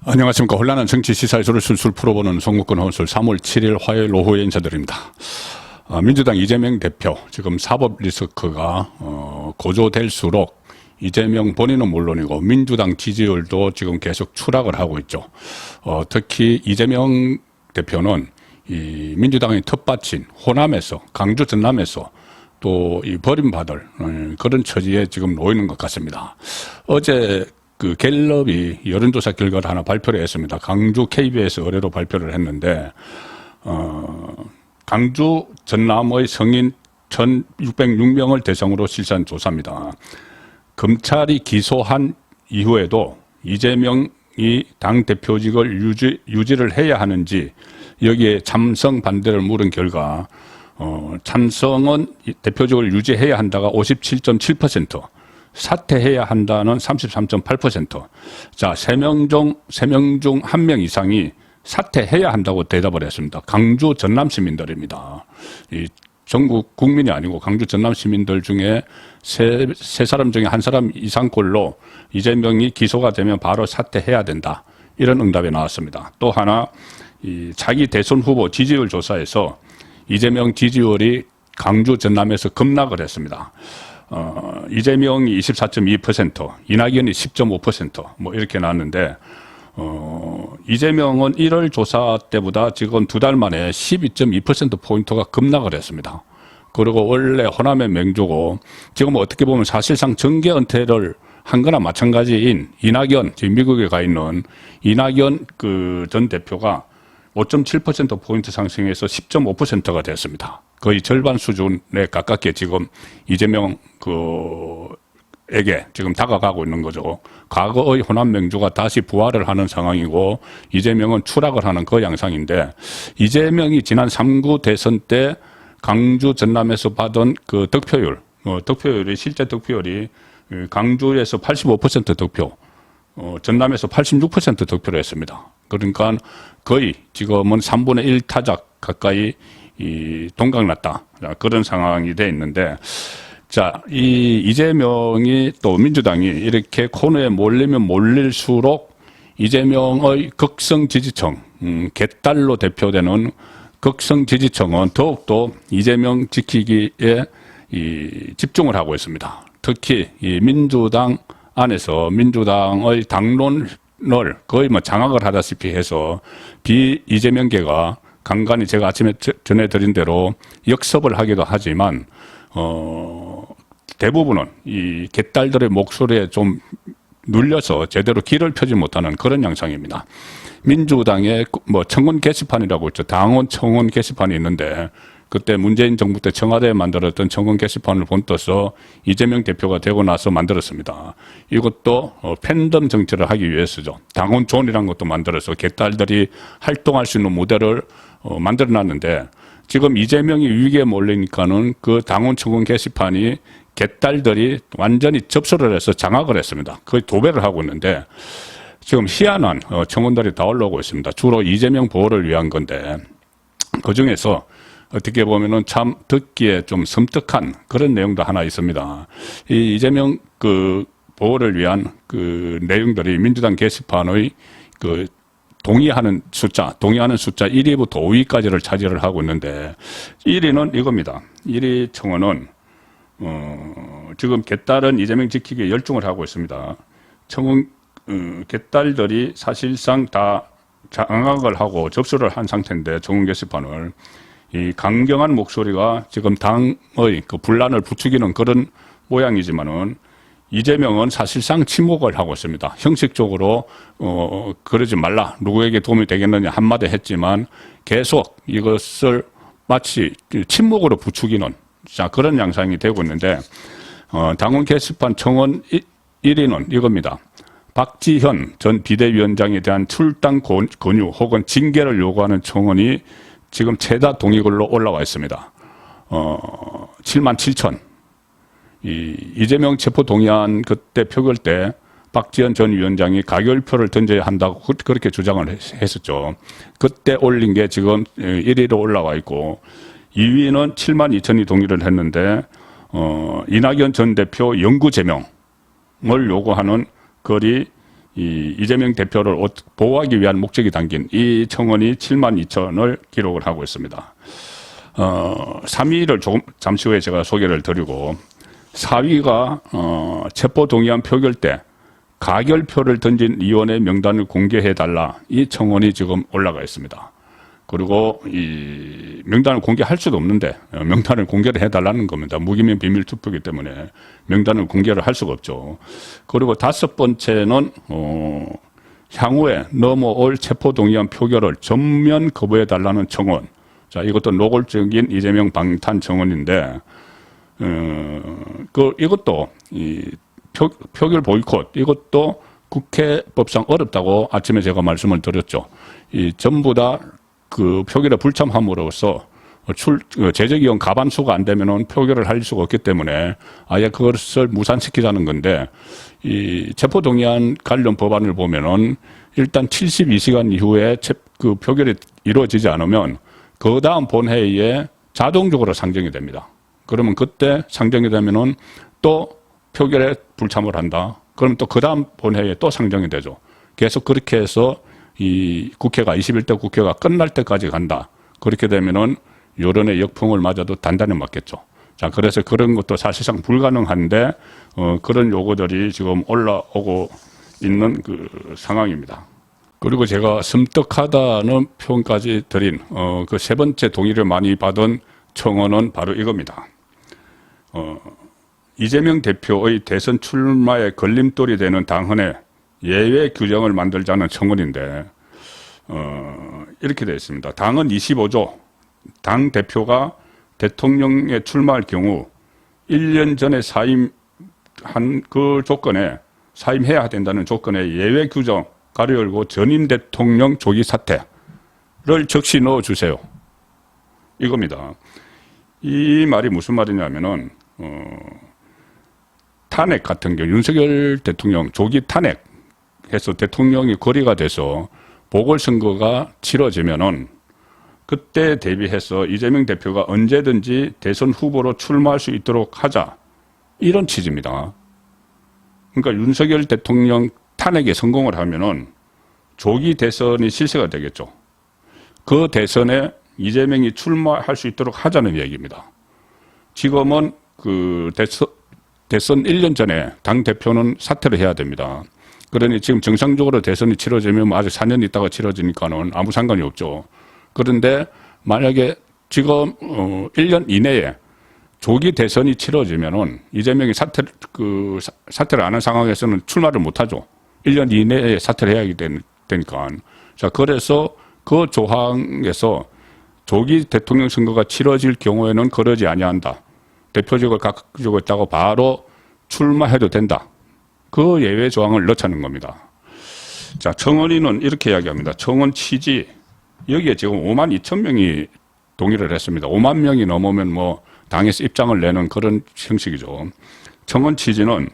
안녕하십니까. 혼란한 정치 시사에서를 술술 풀어보는 송국근 혼술 3월 7일 화요일 오후에 인사드립니다. 민주당 이재명 대표 지금 사법 리스크가 고조될수록 이재명 본인은 물론이고 민주당 지지율도 지금 계속 추락을 하고 있죠. 특히 이재명 대표는 이 민주당의 텃밭인 호남에서, 강주 전남에서 또 이 버림받을 그런 처지에 지금 놓이는 것 같습니다. 어제 그 갤럽이 여론조사 결과를 하나 발표를 했습니다. 강주 KBS 의뢰로 발표를 했는데 강주 전남의 성인 1,606명을 대상으로 실시한 조사입니다. 검찰이 기소한 이후에도 이재명이 당대표직을 유지를 해야 하는지 여기에 찬성 반대를 물은 결과 찬성은 대표직을 유지해야 한다가 57.7%, 사퇴해야 한다는 33.8%. 자, 3명 중 1명 이상이 사퇴해야 한다고 대답을 했습니다. 강주 전남 시민들입니다. 이 전국 국민이 아니고 강주 전남 시민들 중에 세 사람 중에 한 사람 이상꼴로 이재명이 기소가 되면 바로 사퇴해야 된다. 이런 응답이 나왔습니다. 또 하나, 이 자기 대선 후보 지지율 조사에서 이재명 지지율이 강주 전남에서 급락을 했습니다. 이재명이 24.2%, 이낙연이 10.5% 뭐 이렇게 나왔는데, 이재명은 1월 조사 때보다 지금 2달 만에 12.2%포인트가 급락을 했습니다. 그리고 원래 호남의 맹주고, 지금 어떻게 보면 사실상 정계 은퇴를 한 거나 마찬가지인 이낙연, 지금 미국에 가 있는 이낙연 그 전 대표가 5.7%포인트 상승해서 10.5%가 됐습니다. 거의 절반 수준에 가깝게 지금 이재명 에게 지금 다가가고 있는 거죠. 과거의 호남 맹주가 다시 부활을 하는 상황이고 이재명은 추락을 하는 그 양상인데, 이재명이 지난 3구 대선 때 강주 전남에서 받은 그 득표율이 실제 득표율이 강주에서 85% 득표, 전남에서 86% 득표를 했습니다. 그러니까 거의 지금은 3분의 1 타작 가까이 동강났다. 그런 상황이 돼 있는데, 자, 이재명이 또 민주당이 이렇게 코너에 몰리면 몰릴수록 이재명의 극성 지지층, 개딸로 대표되는 극성 지지층은 더욱더 이재명 지키기에 집중을 하고 있습니다. 특히 이 민주당 안에서 민주당의 당론을 거의 뭐 장악을 하다시피 해서 비이재명계가 간간히 제가 아침에 전해드린 대로 역습을 하기도 하지만, 대부분은 이 개딸들의 목소리에 좀 눌려서 제대로 길을 펴지 못하는 그런 양상입니다. 민주당의 뭐 청원 게시판이라고 있죠. 당원 청원 게시판이 있는데, 그때 문재인 정부 때 청와대에 만들었던 청원 게시판을 본떠서 이재명 대표가 되고 나서 만들었습니다. 이것도 팬덤 정치를 하기 위해서죠. 당원존이라는 것도 만들어서 개딸들이 활동할 수 있는 무대를 만들어놨는데, 지금 이재명이 위기에 몰리니까는 그 당원 청원 게시판이 개딸들이 완전히 접수를 해서 장악을 했습니다. 거의 도배를 하고 있는데, 지금 희한한 청원들이 다 올라오고 있습니다. 주로 이재명 보호를 위한 건데, 그 중에서 어떻게 보면은 참 듣기에 좀 섬뜩한 그런 내용도 하나 있습니다. 이 이재명 그 보호를 위한 그 내용들이 민주당 게시판의 그 동의하는 숫자 1위부터 5위까지를 차지를 하고 있는데, 1위는 이겁니다. 1위 청원은 지금 개딸은 이재명 지키기에 열중을 하고 있습니다. 청원 개딸들이 사실상 다 장악을 하고 접수를 한 상태인데, 청원 게시판을 이 강경한 목소리가 지금 당의 그 분란을 부추기는 그런 모양이지만은, 이재명은 사실상 침묵을 하고 있습니다. 형식적으로 그러지 말라, 누구에게 도움이 되겠느냐 한마디 했지만 계속 이것을 마치 침묵으로 부추기는, 자, 그런 양상이 되고 있는데, 당원 게시판 청원 1위는 이겁니다. 박지현 전 비대위원장에 대한 출당 권유 혹은 징계를 요구하는 청원이 지금 최다 동의글로 올라와 있습니다. 77,000. 이재명 체포 동의안 그때 표결 때 박지원 전 위원장이 가결표를 던져야 한다고 그렇게 주장을 했었죠. 그때 올린 게 지금 1위로 올라와 있고, 2위는 72,000이 동의를 했는데, 이낙연 전 대표 영구 제명을 요구하는 글이 이재명 대표를 보호하기 위한 목적이 담긴 이 청원이 7만 2천을 기록을 하고 있습니다. 3위를 잠시 후에 제가 소개를 드리고 4위가 체포동의안 표결 때 가결표를 던진 의원의 명단을 공개해달라 이 청원이 지금 올라가 있습니다. 그리고 이 명단을 공개할 수도 없는데 명단을 공개를 해달라는 겁니다. 무기명 비밀 투표이기 때문에 명단을 공개를 할 수가 없죠. 그리고 5번째는 향후에 넘어올 체포동의안 표결을 전면 거부해달라는 청원. 자, 이것도 노골적인 이재명 방탄 청원인데 이것도 표결 보이콧 이것도 국회법상 어렵다고 아침에 제가 말씀을 드렸죠. 전부 다 그 표결에 불참함으로써 제적위원 과반수가 안 되면은 표결을 할 수가 없기 때문에 아예 그것을 무산시키자는 건데 이 체포동의안 관련 법안을 보면은 일단 72시간 이후에 그 표결이 이루어지지 않으면 그 다음 본회의에 자동적으로 상정이 됩니다. 그러면 그때 상정이 되면은 또 표결에 불참을 한다. 그러면 또 그 다음 본회의에 또 상정이 되죠. 계속 그렇게 해서 이 국회가 21대 국회가 끝날 때까지 간다. 그렇게 되면은 여론의 역풍을 맞아도 단단히 맞겠죠. 자, 그래서 그런 것도 사실상 불가능한데 그런 요구들이 지금 올라오고 있는 그 상황입니다. 그리고 제가 섬뜩하다는 표현까지 드린 그 세 번째 동의를 많이 받은 청원은 바로 이겁니다. 이재명 대표의 대선 출마에 걸림돌이 되는 당헌에 예외 규정을 만들자는 청원인데 이렇게 되어 있습니다. 당헌 25조 당 대표가 대통령에 출마할 경우 1년 전에 사임한 그 조건에 사임해야 된다는 조건에 예외 규정 가로 열고 전임 대통령 조기 사퇴를 적시 넣어주세요. 이겁니다. 이 말이 무슨 말이냐면은 탄핵 같은 경우 윤석열 대통령 조기 탄핵해서 대통령이 거리가 돼서 보궐선거가 치러지면은 그때 대비해서 이재명 대표가 언제든지 대선 후보로 출마할 수 있도록 하자. 이런 취지입니다. 그러니까 윤석열 대통령 탄핵에 성공을 하면은 조기 대선이 실시가 되겠죠. 그 대선에 이재명이 출마할 수 있도록 하자는 얘기입니다. 지금은 그 대선 1년 전에 당 대표는 사퇴를 해야 됩니다. 그러니 지금 정상적으로 대선이 치러지면 아직 4년 있다가 치러지니까는 아무 상관이 없죠. 그런데 만약에 지금 1년 이내에 조기 대선이 치러지면은 이재명이 사퇴를 안 한 상황에서는 출마를 못 하죠. 1년 이내에 사퇴를 해야 되니까. 자, 그래서 그 조항에서 조기 대통령 선거가 치러질 경우에는 그러지 아니한다. 대표직을 가지고 있다고 바로 출마해도 된다. 그 예외 조항을 넣자는 겁니다. 자, 청원인은 이렇게 이야기합니다. 청원 취지, 여기에 지금 5만 2천 명이 동의를 했습니다. 5만 명이 넘으면 뭐 당에서 입장을 내는 그런 형식이죠. 청원 취지는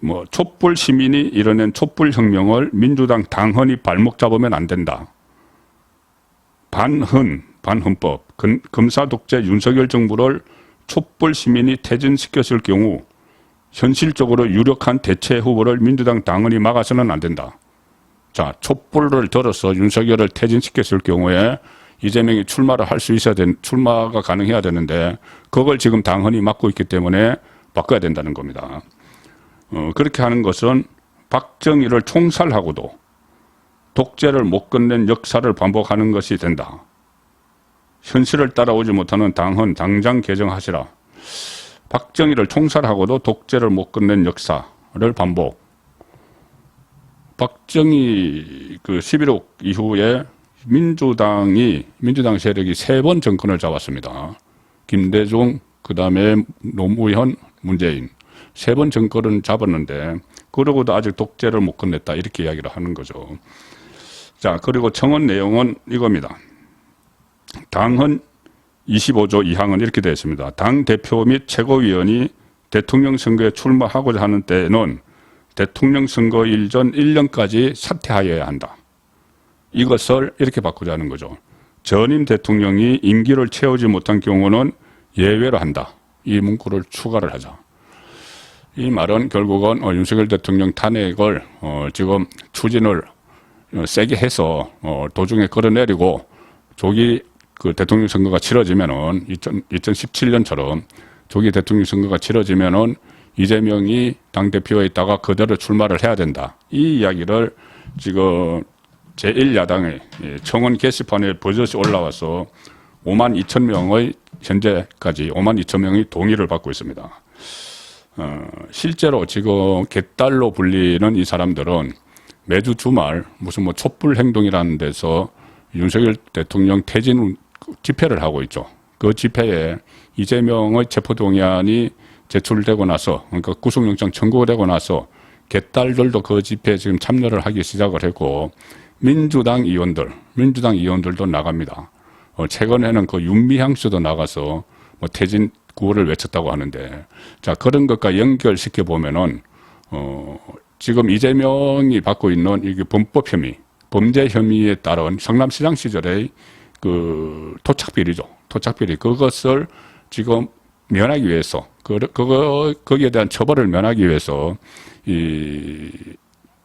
뭐 촛불 시민이 이뤄낸 촛불 혁명을 민주당 당헌이 발목 잡으면 안 된다. 반헌법, 검사 독재 윤석열 정부를 촛불 시민이 퇴진시켰을 경우 현실적으로 유력한 대체 후보를 민주당 당헌이 막아서는 안 된다. 자, 촛불을 들어서 윤석열을 퇴진시켰을 경우에 이재명이 출마를 할 수 있어야 출마가 가능해야 되는데 그걸 지금 당헌이 막고 있기 때문에 바꿔야 된다는 겁니다. 그렇게 하는 것은 박정희를 총살하고도 독재를 못 끝낸 역사를 반복하는 것이 된다. 현실을 따라오지 못하는 당헌 당장 개정하시라. 박정희를 총살하고도 독재를 못 끝낸 역사를 반복. 박정희 그 11.5 이후에 민주당 세력이 3번 정권을 잡았습니다. 김대중, 그 다음에 노무현, 문재인 3번 정권을 잡았는데 그러고도 아직 독재를 못 끝냈다 이렇게 이야기를 하는 거죠. 자, 그리고 청원 내용은 이겁니다. 당헌 25조 2항은 이렇게 되어 있습니다. 당 대표 및 최고위원이 대통령 선거에 출마하고자 하는 때에는 대통령 선거일 전 1년까지 사퇴하여야 한다. 이것을 이렇게 바꾸자는 거죠. 전임 대통령이 임기를 채우지 못한 경우는 예외로 한다. 이 문구를 추가를 하자. 이 말은 결국은 윤석열 대통령 탄핵을 지금 추진을 세게 해서 도중에 끌어내리고 조기 그 대통령 선거가 치러지면은 2017년처럼 조기 대통령 선거가 치러지면은 이재명이 당대표에 있다가 그대로 출마를 해야 된다. 이 이야기를 지금 제1야당의 청원 게시판에 버젓이 올라와서 5만 2천 명의 현재까지 5만 2천 명이 동의를 받고 있습니다. 실제로 지금 개딸로 불리는 이 사람들은 매주 주말 무슨 뭐 촛불 행동이라는 데서 윤석열 대통령 퇴진 집회를 하고 있죠. 그 집회에 이재명의 체포동의안이 제출되고 나서, 그러니까 구속영장 청구되고 나서 개딸들도 그 집회에 지금 참여를 하기 시작을 했고, 민주당 의원들도 나갑니다. 최근에는 그 윤미향 씨도 나가서 뭐 퇴진 구호를 외쳤다고 하는데, 자, 그런 것과 연결시켜 보면은, 지금 이재명이 받고 있는 이게 범법 혐의, 범죄 혐의에 따른 성남시장 시절의 그 토착비리죠. 토착비리. 그것을 지금 면하기 위해서, 거기에 대한 처벌을 면하기 위해서 이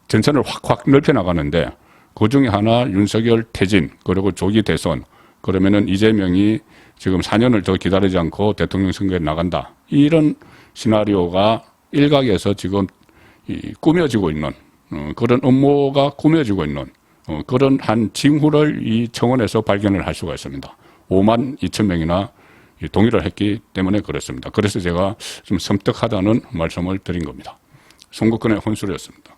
전선을 확 넓혀 나가는데, 그 중에 하나 윤석열 퇴진, 그리고 조기 대선, 그러면은 이재명이 지금 4년을 더 기다리지 않고 대통령 선거에 나간다. 이런 시나리오가 일각에서 지금 꾸며지고 있는, 그런 음모가 꾸며지고 있는, 그런 한 징후를 이 청원에서 발견을 할 수가 있습니다. 5만 2천 명이나 동의를 했기 때문에 그렇습니다. 그래서 제가 좀 섬뜩하다는 말씀을 드린 겁니다. 송국근의 혼술이었습니다.